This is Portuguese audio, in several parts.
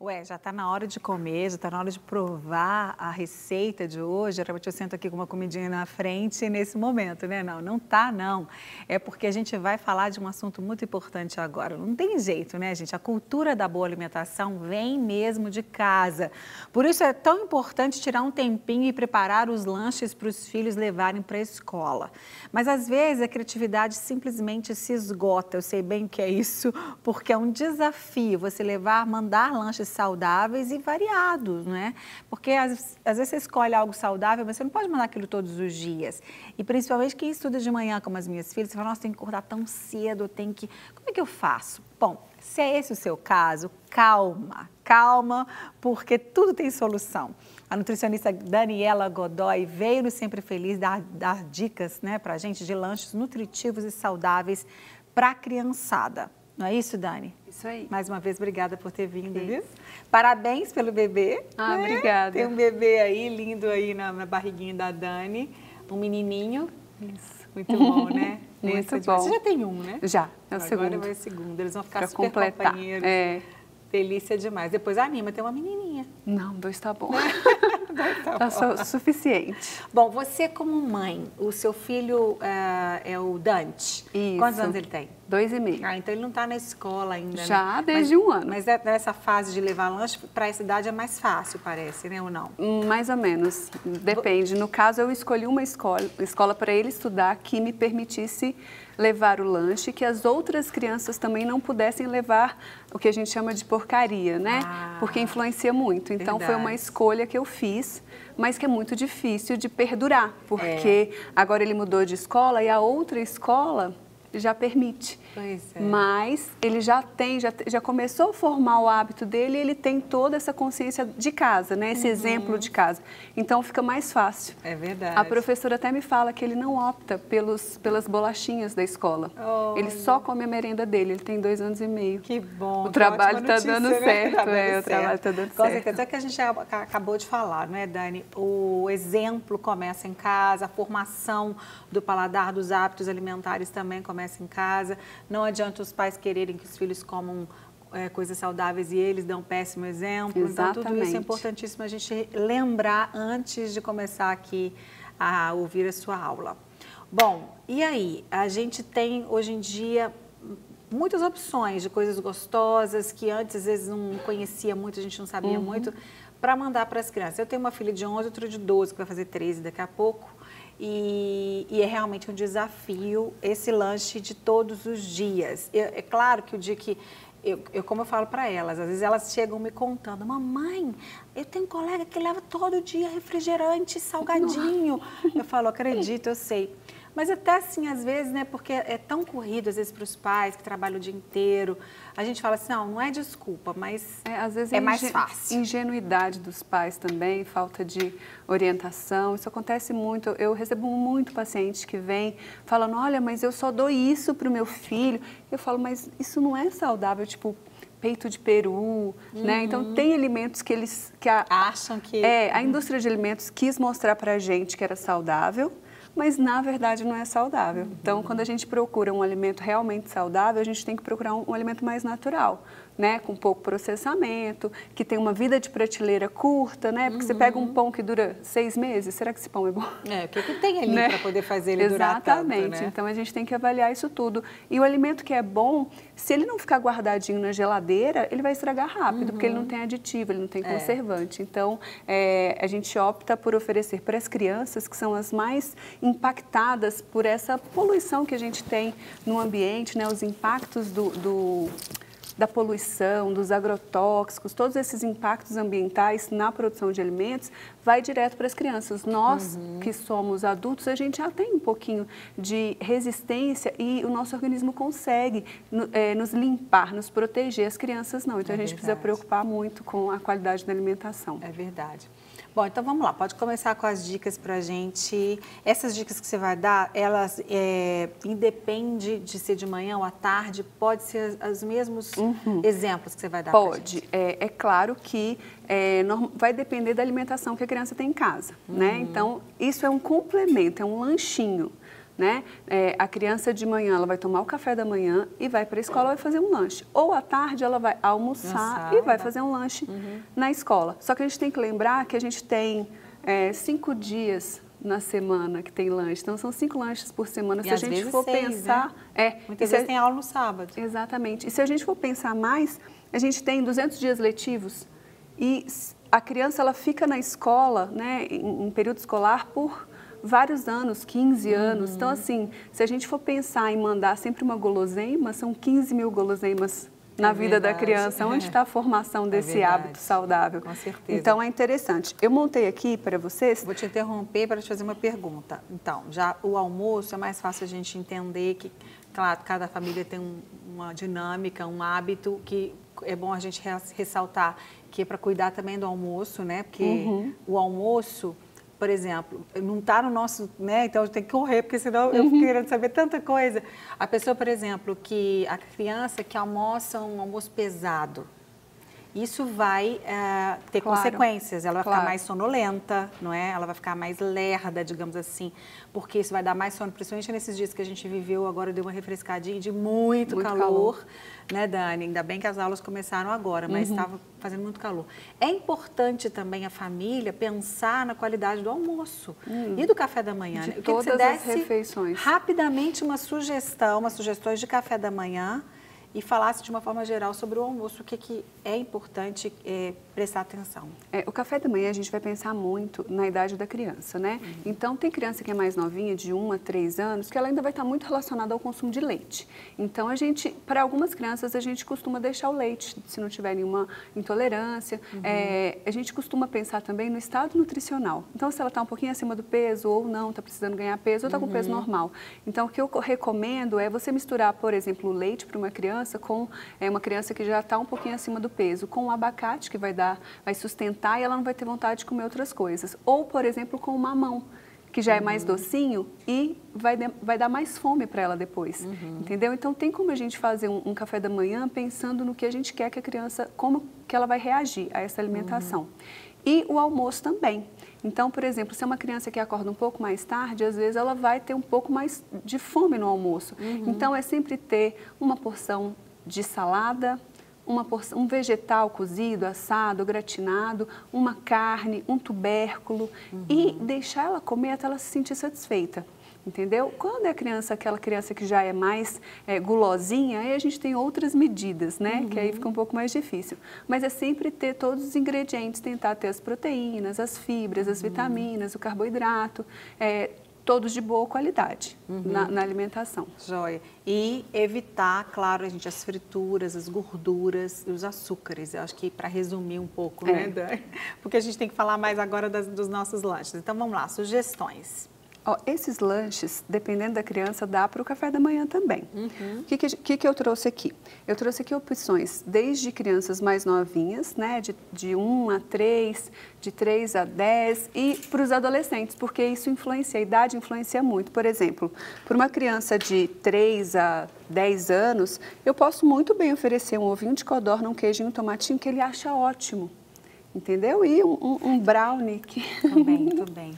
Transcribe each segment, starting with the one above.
Ué, já está na hora de comer, já está na hora de provar a receita de hoje. Geralmente eu sento aqui com uma comidinha na frente nesse momento, né? Não, não tá, não. É porque a gente vai falar de um assunto muito importante agora. Não tem jeito, né, gente? A cultura da boa alimentação vem mesmo de casa. Por isso é tão importante tirar um tempinho e preparar os lanches para os filhos levarem para a escola. Mas às vezes a criatividade simplesmente se esgota. Eu sei bem o que é isso, porque é um desafio você mandar lanches saudáveis e variados, né? Porque às vezes você escolhe algo saudável, mas você não pode mandar aquilo todos os dias. E principalmente quem estuda de manhã, como as minhas filhas, você fala, nossa, tem que acordar tão cedo, eu tenho que... Como é que eu faço? Bom, se é esse o seu caso, calma, calma, porque tudo tem solução. A nutricionista Daniela Godoy veio no Sempre Feliz dar dicas, né, pra gente de lanches nutritivos e saudáveis para a criançada. Não é isso, Dani? Isso aí. Mais uma vez, obrigada por ter vindo, viu? Parabéns pelo bebê. Ah, né? Obrigada. Tem um bebê aí, lindo aí na barriguinha da Dani. Um menininho. Isso. Muito bom, né? Muito bom. Você já tem um, né? Já, é o segundo. Agora vai o segundo. Eles vão ficar pra super completar. companheiros. É. Delícia demais. Depois anima, tem uma menininha. Não, 2 tá bom. Tá Suficiente. Bom, você como mãe, o seu filho é o Dante. Isso. Quantos anos ele tem? 2,5. Ah, então ele não está na escola ainda, Já né? desde um ano. Mas nessa fase de levar lanche, para essa idade é mais fácil, parece, né, ou não? Mais ou menos, depende. No caso, eu escolhi uma escola para ele estudar que me permitisse levar o lanche, que as outras crianças também não pudessem levar o que a gente chama de porcaria, né? Porque influencia muito. Então, foi uma escolha que eu fiz, mas que é muito difícil de perdurar, porque agora ele mudou de escola e a outra escola já permite. Pois é. Mas ele já começou a formar o hábito dele e ele tem toda essa consciência de casa, né? Esse exemplo de casa. Então fica mais fácil. É verdade. A professora até me fala que ele não opta pelas bolachinhas da escola. Ele só come a merenda dele, ele tem 2 anos e meio. Que bom. O trabalho está notícia, dando né? certo, Tá dando o trabalho está dando Com certo. certeza, é que a gente acabou de falar, não é, Dani? O exemplo começa em casa, a formação do paladar, dos hábitos alimentares também começa em casa. Não adianta os pais quererem que os filhos comam coisas saudáveis e eles dão um péssimo exemplo. Exatamente. Então, tudo isso é importantíssimo a gente lembrar antes de começar aqui a ouvir a sua aula. Bom, e aí? A gente tem, hoje em dia, muitas opções de coisas gostosas que antes, às vezes, não conhecia muito, a gente não sabia muito, para mandar para as crianças. Eu tenho uma filha de 11, outra de 12, que vai fazer 13 daqui a pouco. E é realmente um desafio esse lanche de todos os dias. É claro que o dia que, como eu falo para elas, às vezes elas chegam me contando, mamãe, eu tenho um colega que leva todo dia refrigerante salgadinho. Eu falo, acredito, eu sei. Mas até assim, às vezes, né, porque é tão corrido, às vezes, para os pais que trabalham o dia inteiro, a gente fala assim, não é desculpa, mas às vezes é mais fácil. Ingenuidade dos pais também, falta de orientação, isso acontece muito. Eu recebo muito paciente que vem falando, olha, mas eu só dou isso para o meu filho. Eu falo, mas isso não é saudável, tipo... peito de peru, né? Então tem alimentos que eles acham que a indústria de alimentos quis mostrar para a gente que era saudável, mas na verdade não é saudável. Então, quando a gente procura um alimento realmente saudável, a gente tem que procurar um alimento mais natural, né? Com pouco processamento, que tem uma vida de prateleira curta, né? Porque você pega um pão que dura 6 meses, será que esse pão é bom? O que tem ali, né? Para poder fazer ele durar tanto, Exatamente. né? Então, a gente tem que avaliar isso tudo. E o alimento que é bom, se ele não ficar guardadinho na geladeira, ele vai estragar rápido, porque ele não tem aditivo, ele não tem conservante. Então, a gente opta por oferecer para as crianças, que são as mais impactadas por essa poluição que a gente tem no ambiente, né? Os impactos da poluição, dos agrotóxicos, todos esses impactos ambientais na produção de alimentos, vai direto para as crianças. Nós, que somos adultos, a gente já tem um pouquinho de resistência e o nosso organismo consegue nos limpar, nos proteger. As crianças não. Então, a gente precisa preocupar muito com a qualidade da alimentação. É verdade. Bom, então vamos lá, pode começar com as dicas para a gente. Essas dicas que você vai dar, elas independe de ser de manhã ou à tarde, pode ser os mesmos exemplos que você vai dar para a gente? Pode. É claro que vai depender da alimentação que a criança tem em casa, né? Então, isso é um complemento, é um lanchinho. né? A criança de manhã, ela vai tomar o café da manhã e vai para a escola, vai fazer um lanche. Ou à tarde, ela vai almoçar e vai fazer um lanche na escola. Só que a gente tem que lembrar que a gente tem 5 dias na semana que tem lanche. Então, são 5 lanches por semana. Se a gente for pensar... Né? Muitas vezes tem aula no sábado. Exatamente. E se a gente for pensar mais, a gente tem 200 dias letivos e a criança, ela fica na escola, né, em período escolar por vários anos, 15 anos. Então, assim, se a gente for pensar em mandar sempre uma guloseima, são 15 mil guloseimas na vida da criança. Onde está a formação desse hábito saudável? Com certeza. Então, é interessante. Eu montei aqui para vocês... Vou te interromper para te fazer uma pergunta. Então, já o almoço é mais fácil a gente entender que, claro, cada família tem uma dinâmica, um hábito que é bom a gente ressaltar, que é para cuidar também do almoço, né? Porque o almoço... Por exemplo, não está no nosso, né? Então tem que correr, porque senão eu fico querendo saber tanta coisa. A pessoa, por exemplo, a criança que almoça um almoço pesado, isso vai ter consequências. Ela vai ficar mais sonolenta, não é? Ela vai ficar mais lerda, digamos assim, porque isso vai dar mais sono, principalmente nesses dias que a gente viveu, agora deu uma refrescadinha de muito calor, né, Dani? Ainda bem que as aulas começaram agora, mas estava fazendo muito calor. É importante também a família pensar na qualidade do almoço e do café da manhã. De né? todas as refeições. Rapidamente umas sugestões de café da manhã e falasse de uma forma geral sobre o almoço, o que é importante prestar atenção. O café da manhã a gente vai pensar muito na idade da criança, né? Então, tem criança que é mais novinha, de 1 a 3 anos, que ela ainda vai estar muito relacionada ao consumo de leite. Então, para algumas crianças, a gente costuma deixar o leite, se não tiver nenhuma intolerância. A gente costuma pensar também no estado nutricional. Então, se ela está um pouquinho acima do peso ou não, está precisando ganhar peso ou está com peso normal. Então, o que eu recomendo é você misturar, por exemplo, o leite para uma criança com uma criança que já está um pouquinho acima do peso, com o abacate, que vai sustentar e ela não vai ter vontade de comer outras coisas. Ou, por exemplo, com o mamão, que já é mais docinho e vai dar mais fome para ela depois, entendeu? Então, tem como a gente fazer um café da manhã pensando no que a gente quer que a criança, como que ela vai reagir a essa alimentação. E o almoço também. Então, por exemplo, se é uma criança que acorda um pouco mais tarde, às vezes ela vai ter um pouco mais de fome no almoço. Então, é sempre ter uma porção de salada, um vegetal cozido, assado, gratinado, uma carne, um tubérculo e deixar ela comer até ela se sentir satisfeita. Entendeu? Quando é aquela criança que já é mais gulosinha, aí a gente tem outras medidas, né? Que aí fica um pouco mais difícil. Mas é sempre ter todos os ingredientes, tentar ter as proteínas, as fibras, as vitaminas, o carboidrato, todos de boa qualidade na alimentação. Joia. E evitar, claro, as frituras, as gorduras e os açúcares. Eu acho que para resumir um pouco, né, Dani? Porque a gente tem que falar mais agora dos nossos lanches. Então, vamos lá, sugestões. Esses lanches, dependendo da criança, dá para o café da manhã também. O que eu trouxe aqui? Eu trouxe aqui opções desde crianças mais novinhas, né, de 1 a 3, de 3 a 10 e para os adolescentes, porque isso influencia, a idade influencia muito. Por exemplo, para uma criança de 3 a 10 anos, eu posso muito bem oferecer um ovinho de codorna, um queijinho, um tomatinho, que ele acha ótimo. Entendeu? E um brownie. Também.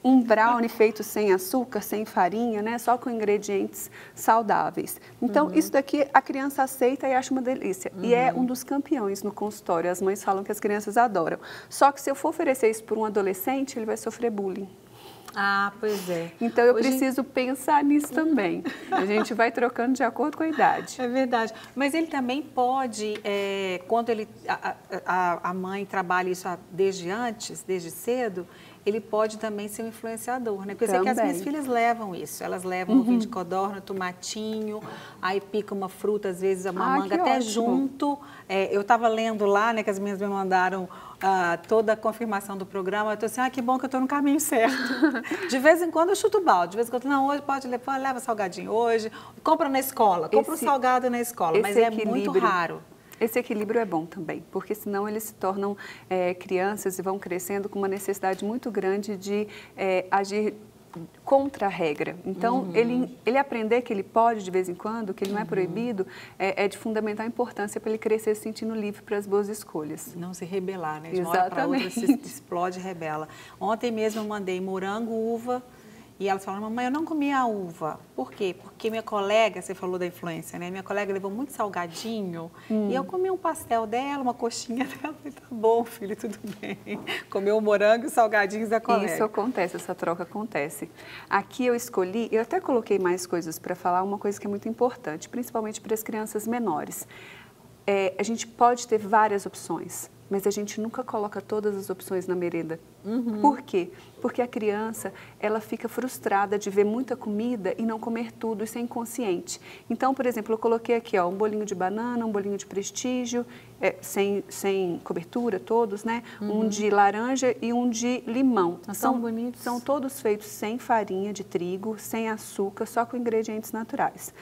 Um brownie feito sem açúcar, sem farinha, né? Só com ingredientes saudáveis. Então, isso daqui a criança aceita e acha uma delícia. E é um dos campeões no consultório. As mães falam que as crianças adoram. Só que se eu for oferecer isso para um adolescente, ele vai sofrer bullying. Ah, pois é. Então, eu preciso pensar nisso também. A gente vai trocando de acordo com a idade. É verdade. Mas ele também pode, quando a mãe trabalha isso desde cedo, ele pode também ser um influenciador, né? Porque eu sei que as minhas filhas levam isso. Elas levam ovinho de codorna, tomatinho, aí pica uma fruta, às vezes uma manga até junto. Eu estava lendo lá, né, que as minhas me mandaram toda a confirmação do programa. Eu estou assim, que bom que eu estou no caminho certo. De vez em quando eu chuto o balde. De vez em quando, não, hoje pode levar, leva salgadinho hoje. Compra na escola, compra um salgado na escola. Mas é muito raro. Esse equilíbrio é bom também, porque senão eles se tornam crianças e vão crescendo com uma necessidade muito grande de agir contra a regra. Então, ele aprender que ele pode de vez em quando, que ele não é proibido, é de fundamental importância para ele crescer se sentindo livre para as boas escolhas. Não se rebelar, né? De uma hora para outra se explode e rebela. Ontem mesmo eu mandei morango, uva E elas falam, mamãe, eu não comi a uva. Por quê? Porque minha colega, você falou da influência, né? Minha colega levou muito salgadinho e eu comi um pastel dela, uma coxinha dela. Falei, tá bom, filho, tudo bem. Comeu o morango e os salgadinhos da colega. Isso acontece, essa troca acontece. Aqui eu escolhi, eu até coloquei mais coisas para falar, uma coisa que é muito importante, principalmente para as crianças menores. A gente pode ter várias opções, mas a gente nunca coloca todas as opções na merenda. Por quê? Porque a criança, ela fica frustrada de ver muita comida e não comer tudo, isso é inconsciente. Então, por exemplo, eu coloquei aqui ó, um bolinho de banana, um bolinho de prestígio, sem cobertura, todos, né? Um de laranja e um de limão. São bonitos. São todos feitos sem farinha de trigo, sem açúcar, só com ingredientes naturais.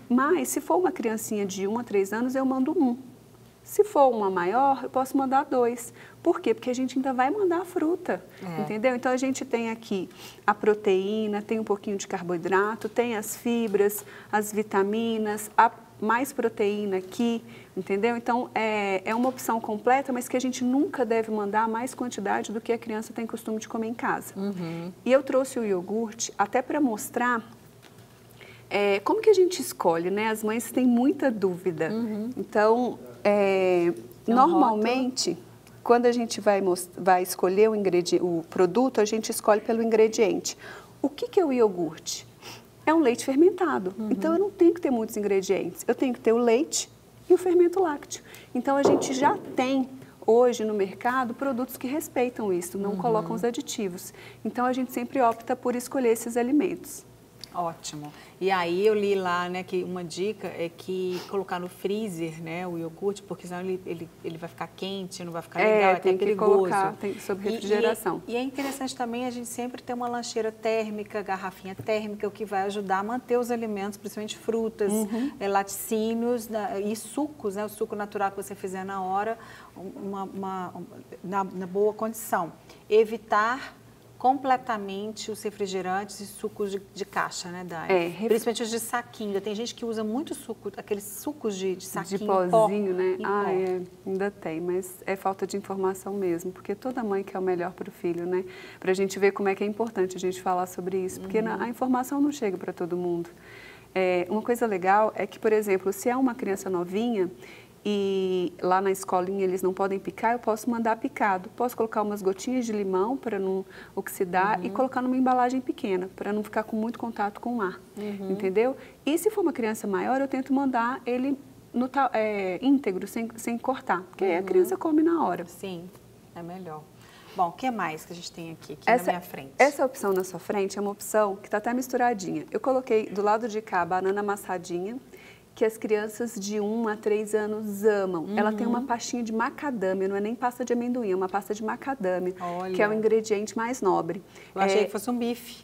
Mas, se for uma criancinha de 1 a 3 anos, eu mando 1. Se for uma maior, eu posso mandar 2. Por quê? Porque a gente ainda vai mandar a fruta, entendeu? Então, a gente tem aqui a proteína, tem um pouquinho de carboidrato, tem as fibras, as vitaminas, mais proteína aqui, entendeu? Então, é uma opção completa, mas que a gente nunca deve mandar mais quantidade do que a criança tem costume de comer em casa. E eu trouxe o iogurte até para mostrar como que a gente escolhe, né? As mães têm muita dúvida. Então, normalmente, quando a gente vai escolher o produto, a gente escolhe pelo ingrediente. O que é o iogurte? É um leite fermentado. Então, eu não tenho que ter muitos ingredientes. Eu tenho que ter o leite e o fermento lácteo. Então, a gente já tem hoje no mercado produtos que respeitam isso, não colocam os aditivos. Então, a gente sempre opta por escolher esses alimentos. Ótimo. E aí eu li lá, né, que uma dica é que colocar no freezer, né, o iogurte, porque senão ele vai ficar quente, não vai ficar legal, tem até que colocar sob refrigeração. E é interessante também a gente sempre ter uma lancheira térmica, garrafinha térmica, o que vai ajudar a manter os alimentos, principalmente frutas, laticínios e sucos, né, o suco natural que você fizer na hora, na boa condição. Evitar completamente os refrigerantes e sucos de caixa, né, Dani? Principalmente os de saquinho. Tem gente que usa muito suco, aqueles sucos de saquinho. De pozinho, né? Ainda tem, mas é falta de informação mesmo, porque toda mãe quer o melhor para o filho, né? Para a gente ver como é que é importante a gente falar sobre isso, porque a informação não chega para todo mundo. Uma coisa legal é que, por exemplo, se é uma criança novinha, e lá na escolinha eles não podem picar, eu posso mandar picado. Posso colocar umas gotinhas de limão para não oxidar e colocar numa embalagem pequena, para não ficar com muito contato com o ar, entendeu? E se for uma criança maior, eu tento mandar ele íntegro, sem cortar, porque aí a criança come na hora. Sim, é melhor. Bom, o que mais que a gente tem aqui na minha frente? Essa opção na sua frente é uma opção que está até misturadinha. Eu coloquei do lado de cá a banana amassadinha, que as crianças de 1 a 3 anos amam. Ela tem uma pastinha de macadâmia, não é nem pasta de amendoim, é uma pasta de macadâmia, que é o ingrediente mais nobre. Eu achei que fosse um bife.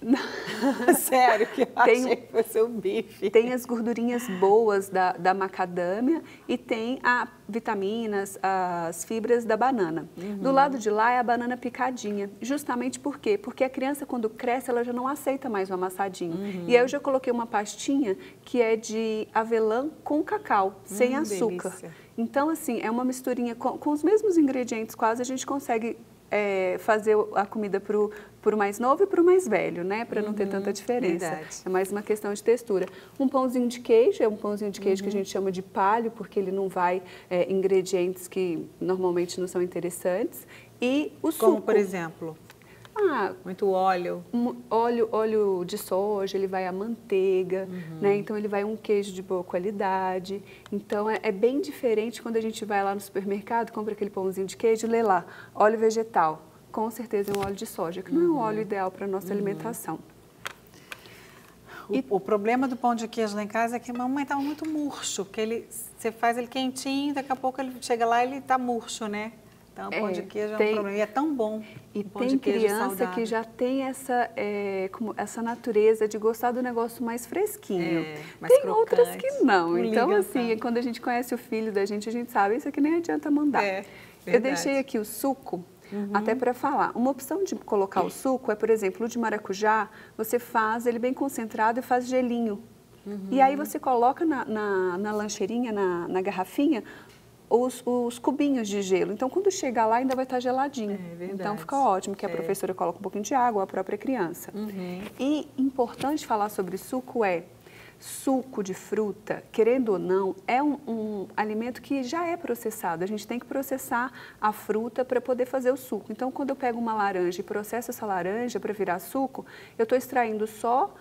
Sério, que eu achei que fosse um bife. Tem as gordurinhas boas da macadâmia e tem as vitaminas, as fibras da banana. Do lado de lá é a banana picadinha. Justamente por quê? Porque a criança, quando cresce, ela já não aceita mais o amassadinho. E aí eu já coloquei uma pastinha que é de avelã com cacau, sem açúcar. Delícia. Então, assim, é uma misturinha com os mesmos ingredientes quase, a gente consegue fazer a comida para o mais novo e para o mais velho, né? Para não ter tanta diferença. Verdade. É mais uma questão de textura. Um pãozinho de queijo, é um pãozinho de queijo que a gente chama de palho, porque ele não vai ingredientes que normalmente não são interessantes. E o suco. Como, por exemplo? Muito óleo. Óleo de soja, ele vai a manteiga, né? Então ele vai um queijo de boa qualidade. Então é bem diferente quando a gente vai lá no supermercado, compra aquele pãozinho de queijo e lê lá, óleo vegetal. Com certeza é um óleo de soja, que não é um óleo ideal para a nossa alimentação. O problema do pão de queijo lá em casa é que a mamãe estava muito murcho, porque você faz ele quentinho, daqui a pouco ele chega lá e ele está murcho, né? Então, o pão de queijo é um problema. E é tão bom. E tem criança que já tem essa natureza de gostar do negócio mais fresquinho. Mais tem crocante, outras que não. não Então, liga assim, tanto. quando a gente conhece o filho da gente, a gente sabe, isso aqui nem adianta mandar. Eu deixei aqui o suco, até para falar. Uma opção de colocar o suco é, por exemplo, o de maracujá, você faz ele bem concentrado e faz gelinho. E aí você coloca na lancheirinha, na garrafinha, os cubinhos de gelo. Então, quando chegar lá, ainda vai estar geladinho. Então, fica ótimo, que a professora coloca um pouquinho de água, a própria criança. E importante falar sobre suco suco de fruta, querendo ou não, é um alimento que já é processado. A gente tem que processar a fruta para poder fazer o suco. Então, quando eu pego uma laranja e processo essa laranja para virar suco, eu estou extraindo só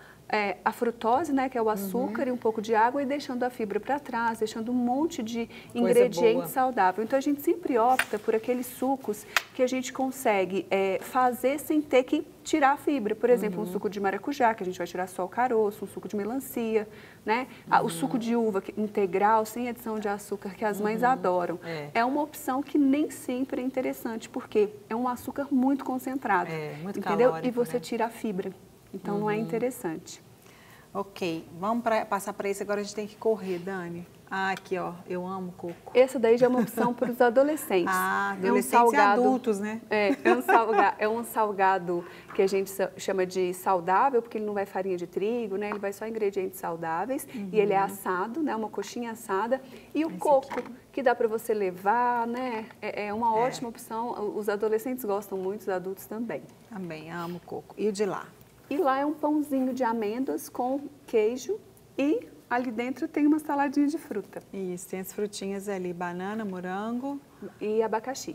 a frutose, né, que é o açúcar, e um pouco de água, e deixando a fibra para trás, deixando um monte de ingrediente saudável. Então, a gente sempre opta por aqueles sucos que a gente consegue fazer sem ter que tirar a fibra. Por exemplo, um suco de maracujá, que a gente vai tirar só o caroço, um suco de melancia, né? O suco de uva integral, sem adição de açúcar, que as mães adoram. É uma opção que nem sempre é interessante, porque é um açúcar muito concentrado, muito entendeu? calórico, E você né? tira a fibra. Então, não é interessante. Ok, vamos passar para esse. Agora a gente tem que correr, Dani. Aqui, ó, eu amo coco. Essa daí já é uma opção para os adolescentes. Adolescentes e adultos, né? É um salgado que a gente chama de saudável, porque ele não vai farinha de trigo, né? Ele vai só ingredientes saudáveis. E ele é assado, né? Uma coxinha assada. E o coco, que dá para você levar, né? É uma ótima opção. Os adolescentes gostam muito, os adultos também. Também, amo coco. E o de lá? E lá é um pãozinho de amêndoas com queijo e ali dentro tem uma saladinha de fruta. Isso, tem as frutinhas ali, banana, morango. E abacaxi.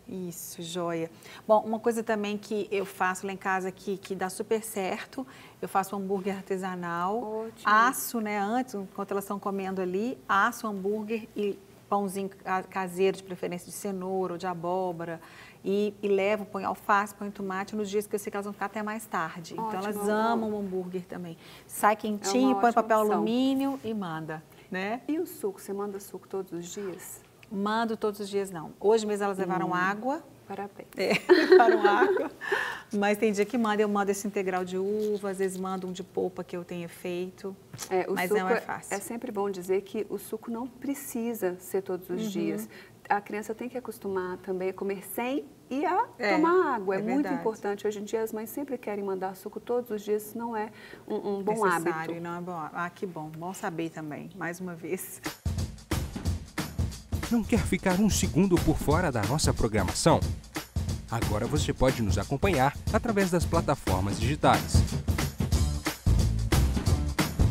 Isso, joia. Bom, uma coisa também que eu faço lá em casa que dá super certo, eu faço um hambúrguer artesanal. Ótimo. Asso, né, antes, enquanto elas estão comendo ali, asso o hambúrguer e pãozinho caseiro, de preferência de cenoura ou de abóbora. E levo, põe alface, põe tomate nos dias que eu sei que elas vão ficar até mais tarde. Ótimo, então, elas amam o hambúrguer também. Sai quentinho, põe papel alumínio e manda, né? E o suco? Você manda suco todos os dias? Mando todos os dias, não. Hoje mesmo elas levaram água. Parabéns. Levaram água. Mas tem dia que eu mando esse integral de uva, às vezes mando um de polpa que eu tenha feito. Mas não é fácil. É sempre bom dizer que o suco não precisa ser todos os dias. A criança tem que acostumar também a comer sem e a tomar água. É muito importante. Hoje em dia as mães sempre querem mandar suco todos os dias, isso não é um bom hábito. Não é bom. Que bom. Bom saber também, mais uma vez. Não quer ficar um segundo por fora da nossa programação? Agora você pode nos acompanhar através das plataformas digitais.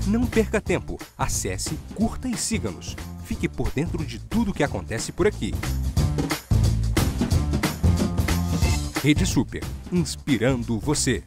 Não perca tempo. Acesse, curta e siga-nos. Fique por dentro de tudo o que acontece por aqui. Rede Super, inspirando você.